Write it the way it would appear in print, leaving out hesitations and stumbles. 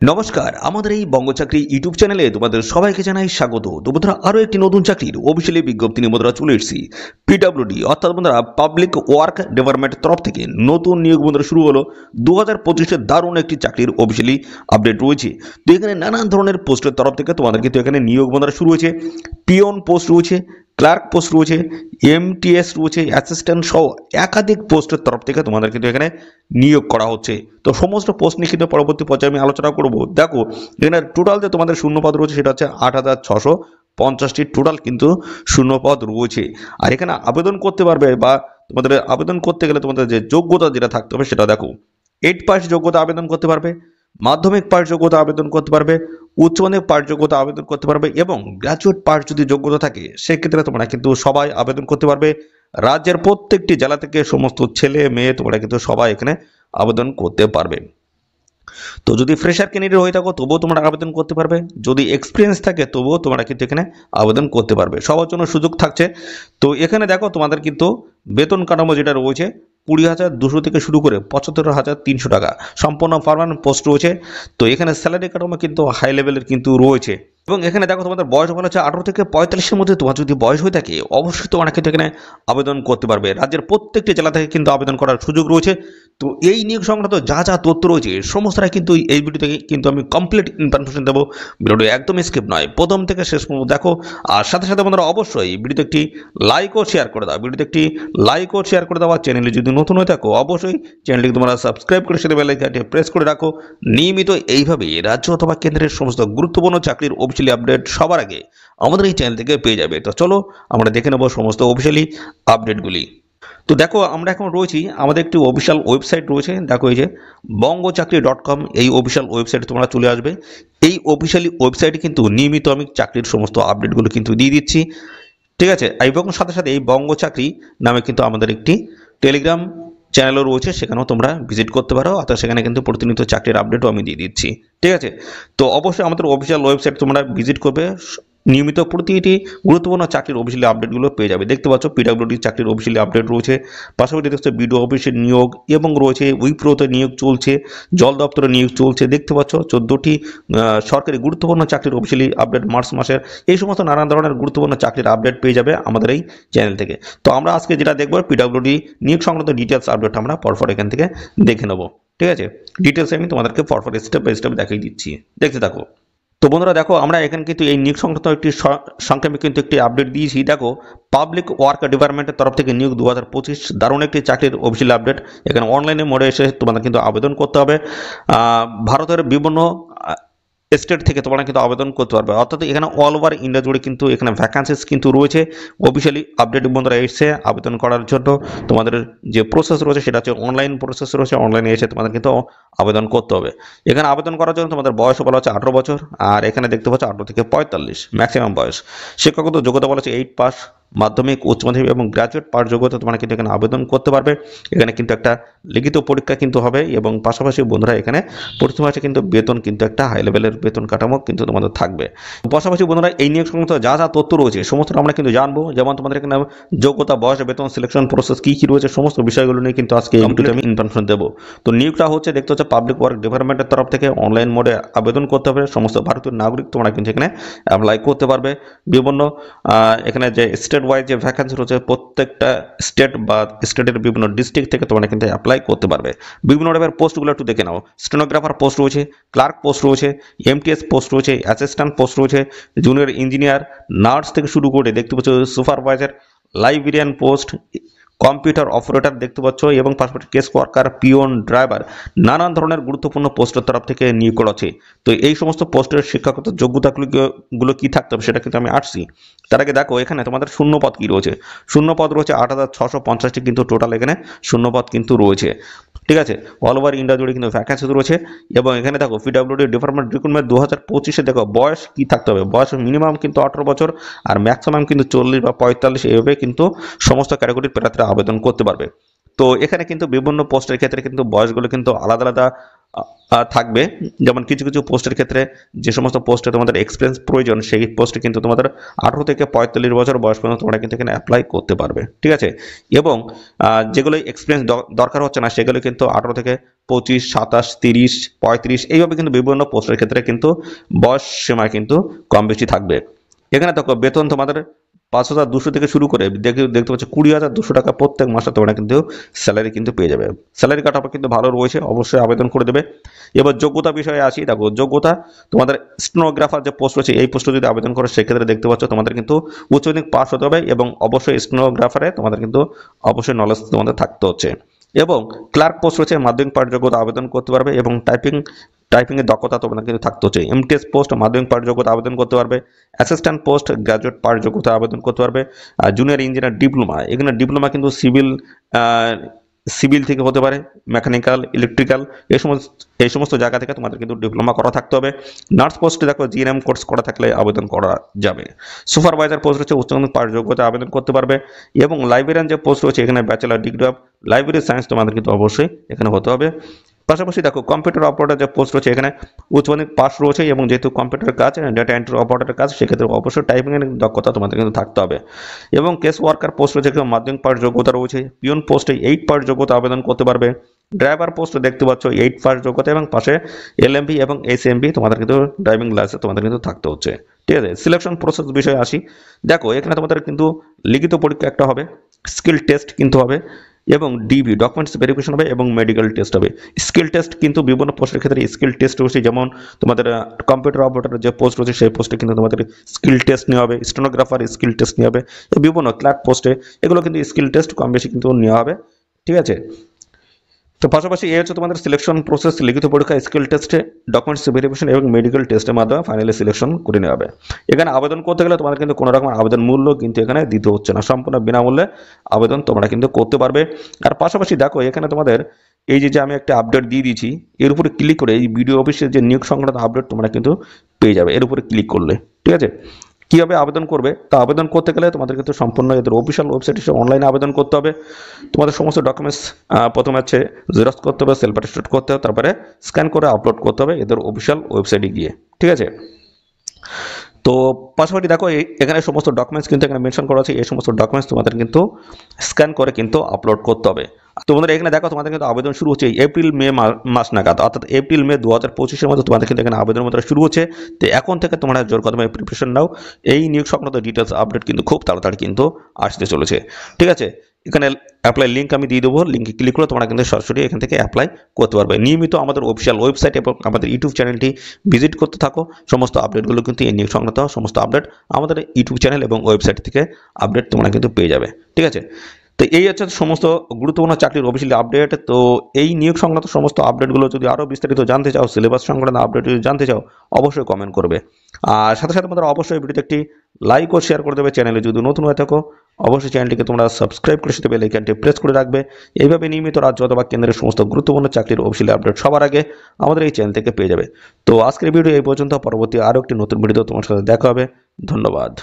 নমস্কার, আমাদের এই বঙ্গচাকরি ইউটিউব চ্যানেলে তোমাদের সবাইকে জানাই স্বাগত। তো বন্ধুরা, আরও একটি নতুন চাকরির অফিসিয়ালি বিজ্ঞপ্তি নিয়ে বন্ধুরা চলে এসেছি। পিডব্লিউডি অর্থাৎ বন্ধুরা পাবলিক ওয়ার্ক ডেভেলপমেন্টের তরফ থেকে নতুন নিয়োগ বন্ধুরা শুরু হলো। 2025-এর দারুণ একটি চাকরির অফিসিয়ালি আপডেট রয়েছে। তো এখানে নানান ধরনের পোস্টের তরফ থেকে তোমাদের কিন্তু এখানে নিয়োগ বন্ধুরা শুরু হয়েছে। পিয়ন পোস্ট রয়েছে, ক্লার্ক পোস্ট রয়েছে, এমটিএস রয়েছে, অ্যাসিস্ট্যান্ট সহ একাধিক পোস্টের তরফ থেকে তোমাদের কিন্তু এখানে নিয়োগ করা হচ্ছে। তো সমস্ত পোস্ট নিয়ে কিন্তু পরবর্তী পর্যায়ে আমি আলোচনা করব। দেখো এখানে টোটাল যে তোমাদের শূন্যপদ রয়েছে সেটা হচ্ছে 8,650টি টোটাল কিন্তু শূন্যপদ রয়েছে। আর এখানে আবেদন করতে পারবে বা তোমাদের আবেদন করতে গেলে তোমাদের যে যোগ্যতা যেটা থাকতে হবে সেটা দেখো, 8 পাস যোগ্যতা আবেদন করতে পারবে, মাধ্যমিক পাস যোগ্যতা আবেদন করতে পারবে, উচ্চ মাধ্যমিক পাস যোগ্যতা আবেদন করতে পারবে এবং গ্র্যাজুয়েট পাস যদি যোগ্যতা থাকে সেক্ষেত্রে তোমরা কিন্তু সবাই আবেদন করতে পারবে। রাজ্যের প্রত্যেকটি জেলা থেকে সমস্ত ছেলে মেয়ে তোমরা কিন্তু সবাই এখানে আবেদন করতে পারবে। তো যদি ফ্রেশার ক্যান্ডিডেট হয়ে থাকো তবুও তোমরা আবেদন করতে পারবে, যদি এক্সপিরিয়েন্স থাকে তবুও তোমরা কিন্তু এখানে আবেদন করতে পারবে, সবার জন্য সুযোগ থাকছে। তো এখানে দেখো তোমাদের কিন্তু বেতন কাঠামো যেটা রয়েছে 20,200 থেকে শুরু করে 75,300 টাকা সম্পূর্ণ পার্মানেন্ট পোস্ট রয়েছে। তো এখানে স্যালারি কাঠামো কিন্তু হাই লেভেলের কিন্তু রয়েছে। এবং এখানে দেখো তোমাদের বয়স বলা হচ্ছে 18 থেকে 45-এর মধ্যে তোমার যদি বয়স হয়ে থাকে অবশ্যই তোমরা কিন্তু এখানে আবেদন করতে পারবে। রাজ্যের প্রত্যেকটি জেলা থেকে কিন্তু আবেদন করার সুযোগ রয়েছে। তো এই নিয়োগ সংক্রান্ত যা যা তথ্য রয়েছে সমস্তটাই কিন্তু এই ভিডিও থেকে কিন্তু আমি কমপ্লিট ইনফরমেশন দেবো। ভিডিওটি একদম স্কিপ নয়, প্রথম থেকে শেষ পর্যন্ত দেখো। আর সাথে সাথে বন্ধুরা অবশ্যই ভিডিওতে একটি লাইক ও শেয়ার করে দাও, ভিডিওতে একটি লাইক ও শেয়ার করে দেওয়া। চ্যানেলে যদি নতুন হয়ে থাকো অবশ্যই চ্যানেলটিকে তোমরা সাবস্ক্রাইব করে সেটা বেল আইকনটি প্রেস করে রাখো। নিয়মিত এইভাবে রাজ্য অথবা কেন্দ্রের সমস্ত গুরুত্বপূর্ণ চাকরির অফিসিয়ালি আপডেট সবার আগে আমাদের এই চ্যানেল থেকে পেয়ে যাবে। তো চলো আমরা দেখে নেব সমস্ত অফিসিয়ালি আপডেটগুলি। তো দেখো আমরা এখন রয়েছি, আমাদের একটি অফিসিয়াল ওয়েবসাইট রয়েছে। দেখো এই যে bongchakri.com, এই অফিসিয়াল ওয়েবসাইটে তোমরা চলে আসবে। এই অফিসিয়ালি ওয়েবসাইটে কিন্তু নিয়মিত আমি চাকরির সমস্ত আপডেটগুলো কিন্তু দিয়ে দিচ্ছি, ঠিক আছে। এবং সাথে সাথে এই বঙ্গ চাকরি নামে কিন্তু আমাদের একটি টেলিগ্রাম চ্যানেলও রয়েছে, সেখানেও তোমরা ভিজিট করতে পারো। অর্থাৎ সেখানে কিন্তু প্রতিনিয়ত চাকরির আপডেটও আমি দিয়ে দিচ্ছি, ঠিক আছে। তো অবশ্যই আমাদের অফিসিয়াল ওয়েবসাইট তোমরা ভিজিট করবে, নিয়মিত প্রতিটি গুরুত্বপূর্ণ চাকরির অফিসিয়ালি আপডেটগুলো পেয়ে যাবে। দেখতে পাচ্ছ পিডব্লিউডি চাকরির অফিসিয়ালি আপডেট রয়েছে, পাশাপাশি দেখতে পাচ্ছ বিডিও অফিসের নিয়োগ এবং রয়েছে উইপ্রোতে নিয়োগ চলছে, জল দপ্তরে নিয়োগ চলছে। দেখতে পাচ্ছ 14টি সরকারি গুরুত্বপূর্ণ চাকরির অফিসিয়ালি আপডেট মার্চ মাসের। এই সমস্ত নানান ধরনের গুরুত্বপূর্ণ চাকরির আপডেট পেয়ে যাবে আমাদের এই চ্যানেল থেকে। তো আমরা আজকে যেটা দেখবো পিডব্লিউডি নিয়োগ সংক্রান্ত ডিটেলস আপডেট আমরা পরপর এখান থেকে দেখে নেবো, ঠিক আছে। ডিটেলস আমি তোমাদেরকে পরপর স্টেপ বাই স্টেপ দেখিয়ে দিচ্ছি, দেখতে থাকো। তো বন্ধুরা দেখো আমরা এখানে কিন্তু এই নিয়োগ সংক্রান্ত একটি সংক্ষেপে কিন্তু একটি আপডেট দিয়েছি। দেখো পাবলিক ওয়ার্ক ডিপার্টমেন্টের তরফ থেকে নিয়োগ 2025 দারুণ একটি চাকরির অফিসিয়াল আপডেট। এখানে অনলাইনে মোডে এসে তোমাদের কিন্তু আবেদন করতে হবে। ভারতের বিভিন্ন স্টেট থেকে তোমরা কিন্তু আবেদন করতে পারবে, অর্থাৎ এখানে অল ওভার ইন্ডিয়া জুড়ে কিন্তু এখানে ভ্যাকান্সিস কিন্তু রয়েছে। অফিসিয়ালি আপডেট বন্ধুরা এসছে আবেদন করার জন্য। তোমাদের যে প্রসেস রয়েছে সেটা হচ্ছে অনলাইন প্রসেস রয়েছে, অনলাইনে এসে তোমাদের কিন্তু আবেদন করতে হবে। এখানে আবেদন করার জন্য তোমাদের বয়স বলা হচ্ছে 18 বছর, আর এখানে দেখতে পাচ্ছ 18 থেকে 45 ম্যাক্সিমাম বয়স। শিক্ষাগত যোগ্যতা বলা হচ্ছে 8 পাস, মাধ্যমিক, উচ্চ মাধ্যমিক এবং গ্র্যাজুয়েট পাস যোগ্যতা তোমরা কিন্তু এখানে আবেদন করতে পারবে। এখানে কিন্তু একটা লিখিত পরীক্ষা কিন্তু হবে এবং পাশাপাশি বন্ধুরা এখানে প্রতি মাসে কিন্তু বেতন কিন্তু একটা হাই লেভেলের বেতন কাঠামো কিন্তু তোমাদের থাকবে। পাশাপাশি বন্ধুরা এই নিয়োগ সংক্রান্ত যা যা তথ্য রয়েছে সমস্ত আমরা কিন্তু জানবো, যেমন তোমাদের এখানে যোগ্যতা, বয়স, বেতন, সিলেকশন প্রসেস কী কী রয়েছে সমস্ত বিষয়গুলো নিয়ে কিন্তু আজকে এই ভিডিওতে আমি ইনফরমেশন দেবো। তো নিয়োগটা হচ্ছে দেখতে হচ্ছে পাবলিক ওয়ার্ক ডিপার্টমেন্টের তরফ থেকে অনলাইন মোডে আবেদন করতে হবে। সমস্ত ভারতীয় নাগরিক তোমরা কিন্তু এখানে অ্যাপ্লাই করতে পারবে। বিভিন্ন এখানে যে স্টেট ওয়াইজ যে ভ্যাকান্সি রয়েছে প্রত্যেকটা স্টেট বা স্টেটের বিভিন্ন ডিস্ট্রিক্ট থেকে তোমরা কিন্তু অ্যাপ্লাই করতে পারবে। বিভিন্ন টাইপের পোস্টগুলো একটু দেখে নাও। স্টেনোগ্রাফার পোস্ট রয়েছে, ক্লার্ক পোস্ট রয়েছে, এমটিএস পোস্ট রয়েছে, অ্যাসিস্ট্যান্ট পোস্ট রয়েছে, জুনিয়র ইঞ্জিনিয়ার, নার্স থেকে শুরু করে দেখতে পাচ্ছ supervisor, librarian post, computer operator দেখতে পাচ্ছ এবং পাশাপাশি কেস ওয়ার্কার, পিওন, ড্রাইভার, নানান ধরনের গুরুত্বপূর্ণ পোস্টের তরফ থেকে নিয়োগ করা আছে। তো এই সমস্ত পোস্টের শিক্ষাগত যোগ্যতাগুলো কি থাকতে হবে সেটা কিন্তু আমি আসছি। তার আগে দেখো এখানে তোমাদের শূন্যপদ কি রয়েছে। শূন্যপদ রয়েছে 8,650টি কিন্তু টোটাল এখানে শূন্যপদ কিন্তু রয়েছে, ঠিক আছে। অল ওভার ইন্ডিয়া জুড়ে কিন্তু ভ্যাকান্সি রয়েছে। এবং এখানে দেখো পিডব্লিউডি ডিপার্টমেন্ট রিক্রুটমেন্ট 2025-এ দেখো বয়স কি থাকতে হবে। বয়স মিনিমাম কিন্তু 18 বছর আর ম্যাক্সিমাম কিন্তু 40 বা 45 এভাবে কিন্তু সমস্ত ক্যাটাগরির প্রার্থীরা আবেদন করতে পারবে। তো এখানে কিন্তু বিভিন্ন পোস্টের ক্ষেত্রে কিন্তু বয়সগুলো কিন্তু আলাদা আলাদা থাকবে। যেমন কিছু কিছু পোস্টের ক্ষেত্রে যে সমস্ত পোস্টে তোমাদের এক্সপিরিয়েন্স প্রয়োজন সেই পোস্টে কিন্তু তোমাদের 18 থেকে 45 বছর বয়স পর্যন্ত তোমরা কিন্তু এখানে অ্যাপ্লাই করতে পারবে, ঠিক আছে। এবং যেগুলো এক্সপিরিয়েন্স দরকার হচ্ছে না সেগুলো কিন্তু 18 থেকে 25, 27, 30, 35 এইভাবে কিন্তু বিভিন্ন পোস্টের ক্ষেত্রে কিন্তু বয়স সীমা কিন্তু কম বেশি থাকবে। এখানে দেখো বেতন তোমাদের 5,200 থেকে শুরু করে দেখতে পাচ্ছ 20,200 টাকা প্রত্যেক মাসে তোমরা কিন্তু স্যালারি কিন্তু পেয়ে যাবে। স্যালারি কাঠামো কিন্তু ভালো রয়েছে, অবশ্যই আবেদন করে দেবে। এবার যোগ্যতা বিষয়ে আসি। দেখো যোগ্যতা তোমাদের স্টেনোগ্রাফার যে পোস্ট রয়েছে এই পোস্টে যদি আবেদন করো সেক্ষেত্রে দেখতে পাচ্ছ তোমাদের কিন্তু উচ্চ মাধ্যমিক পাস হতে হবে এবং অবশ্যই স্টেনোগ্রাফারে তোমাদের কিন্তু অবশ্যই নলেজ তোমাদের থাকতে হচ্ছে। এবং ক্লার্ক পোস্ট রয়েছে মাধ্যমিক পাস যোগ্যতা আবেদন করতে পারবে এবং টাইপিংয়ের দক্ষতা তোমাদের কিন্তু থাকতে হচ্ছে। এমটিএস পোস্ট মাধ্যমিক পাস যোগ্যতা আবেদন করতে পারবে। অ্যাসিস্ট্যান্ট পোস্ট গ্র্যাজুয়েট পাস যোগ্যতা আবেদন করতে পারবে। জুনিয়র ইঞ্জিনিয়ার ডিপ্লোমা, এখানে ডিপ্লোমা কিন্তু সিভিল থেকে হতে পারে, মেকানিক্যাল, ইলেকট্রিক্যাল এই সমস্ত জায়গা থেকে তোমাদের কিন্তু ডিপ্লোমা করা থাকতে হবে। নার্স পোস্টে দেখো জিএনএম কোর্স করা থাকলে আবেদন করা যাবে। সুপারভাইজার পোস্ট রয়েছে উচ্চ মাধ্যমিক পাস যোগ্যতা আবেদন করতে পারবে। এবং লাইব্রেরিয়ান যে পোস্ট রয়েছে এখানে bachelor degree of library science তোমাদের কিন্তু অবশ্যই এখানে হতে হবে। পাশাপাশি দেখো কম্পিউটার অপারেটর যে পোস্ট রয়েছে এখানে উচ্চ মাধ্যমিক পাস রয়েছে এবং যেহেতু কম্পিউটারের কাজ ডেটা এন্ট্রি অপারেটরের কাজ সেক্ষেত্রে অবশ্যই টাইপিংয়ের দক্ষতা তোমাদের কিন্তু থাকতে হবে। এবং কেস ওয়ার্কার পোস্ট রয়েছে মাধ্যমিক পাস যোগ্যতা রয়েছে। পিওন পোস্টে 8 পাস যোগ্যতা আবেদন করতে পারবে। ড্রাইভার পোস্টে দেখতে পাচ্ছ 8 পাস যোগ্যতা এবং পাশে এলএমবি এবং এসএমবি তোমাদের কিন্তু ড্রাইভিং লাইসেন্স তোমাদের কিন্তু থাকতে হচ্ছে, ঠিক আছে। সিলেকশন প্রসেস বিষয়ে আসি। দেখো এখানে তোমাদের কিন্তু লিখিত পরীক্ষা একটা হবে, স্কিল টেস্ট কিন্তু হবে এবং ডিবি ডকুমেন্টস ভেরিফিকেশন হবে এবং মেডিকেল টেস্ট হবে। স্কিল টেস্ট কিন্তু বিভিন্ন পোস্টের ক্ষেত্রে স্কিল টেস্ট রয়েছে, যেমন তোমাদের কম্পিউটার অপারেটর যে পোস্ট রয়েছে সেই পোস্টে কিন্তু তোমাদের স্কিল টেস্ট নেওয়া হবে, স্টেনোগ্রাফার স্কিল টেস্ট নেওয়া হবে, বিভিন্ন ক্লার্ক পোস্টে এগুলো কিন্তু স্কিল টেস্ট কম বেশি কিন্তু নেওয়া হবে, ঠিক আছে। তো পাশাপাশি এই হচ্ছে তোমাদের সিলেকশন প্রসেস, লিখিত পরীক্ষা, স্কিল টেস্টে, ডকুমেন্টস ভেরিফিকেশন এবং মেডিকেল টেস্টের মাধ্যমে ফাইনালি সিলেকশন করে নেওয়া হবে। এখানে আবেদন করতে গেলে তোমাদের কিন্তু কোনো রকম আবেদন মূল্য কিন্তু এখানে দিতে হচ্ছে না, সম্পূর্ণ বিনামূল্যে আবেদন তোমরা কিন্তু করতে পারবে। আর পাশাপাশি দেখো এখানে তোমাদের এই যে আমি একটা আপডেট দিয়ে দিয়েছি এর উপরে ক্লিক করে এই বিডিও অফিসের যে নিয়োগ সংক্রান্ত আপডেট তোমরা কিন্তু পেয়ে যাবে এর উপরে ক্লিক করলে, ঠিক আছে। কীভাবে আবেদন করবে? তা আবেদন করতে গেলে তোমাদের কিন্তু সম্পূর্ণ এদের অফিসিয়াল ওয়েবসাইটে অনলাইনে আবেদন করতে হবে। তোমাদের সমস্ত ডকুমেন্টস প্রথমে হচ্ছে জেরক্স করতে হবে, সেলফ অ্যাটেস্টেড করতে হবে, তারপরে স্ক্যান করে আপলোড করতে হবে এদের অফিসিয়াল ওয়েবসাইটে গিয়ে, ঠিক আছে। তো পাশাপাশি দেখো এখানে সমস্ত ডকুমেন্টস কিন্তু এখানে মেনশন করা আছে, এই সমস্ত ডকুমেন্টস তোমাদের কিন্তু স্ক্যান করে কিন্তু আপলোড করতে হবে। তোমাদের এখানে দেখো তোমাদের কিন্তু আবেদন শুরু হচ্ছে এপ্রিল মে মাস নাগাদ, অর্থাৎ এপ্রিল মে 2025-এর মধ্যে তোমাদের কিন্তু এখানে আবেদন মতো শুরু হচ্ছে। তো এখন থেকে তোমরা জোর কদমে প্রিপারেশন নাও, এই নিয়োগ সংক্রান্ত ডিটেলস আপডেট কিন্তু খুব তাড়াতাড়ি কিন্তু আসতে চলেছে, ঠিক আছে। এখানে অ্যাপ্লাই লিঙ্ক আমি দিয়ে দেবো, লিঙ্কে ক্লিক করে তোমরা কিন্তু সরাসরি এখান থেকে অ্যাপ্লাই করতে পারবে। নিয়মিত আমাদের অফিসিয়াল ওয়েবসাইট এবং আমাদের ইউটিউব চ্যানেলটি ভিজিট করতে থাকো, সমস্ত আপডেটগুলো কিন্তু এই নিয়োগ সংক্রান্ত সমস্ত আপডেট আমাদের ইউটিউব চ্যানেল এবং ওয়েবসাইট থেকে আপডেট তোমরা কিন্তু পেয়ে যাবে, ঠিক আছে। তো এই হচ্ছে সমস্ত গুরুত্বপূর্ণ চাকরির অফিসিয়াল আপডেট। তো এই নিয়োগ সংক্রান্ত সমস্ত আপডেটগুলো যদি আরও বিস্তারিত জানতে চাও, সিলেবাস সংক্রান্ত আপডেট যদি জানতে চাও অবশ্যই কমেন্ট করবে। আর সাথে সাথে আমাদের অবশ্যই ভিডিওতে একটি লাইক ও শেয়ার করে দেবে। চ্যানেলে যদি নতুন হয়ে থাকো অবশ্যই চ্যানেলটিকে তোমরা সাবস্ক্রাইব করে সাথে বেল আইকনটি প্রেস করে রাখবে। এইভাবে নিয়মিত রাজ্য অথবা কেন্দ্রের সমস্ত গুরুত্বপূর্ণ চাকরির অফিসিয়াল আপডেট সবার আগে আমাদের এই চ্যানেল থেকে পেয়ে যাবে। তো আজকের ভিডিও এই পর্যন্ত, পরবর্তী আরও একটি নতুন ভিডিও তোমার সাথে দেখা হবে। ধন্যবাদ।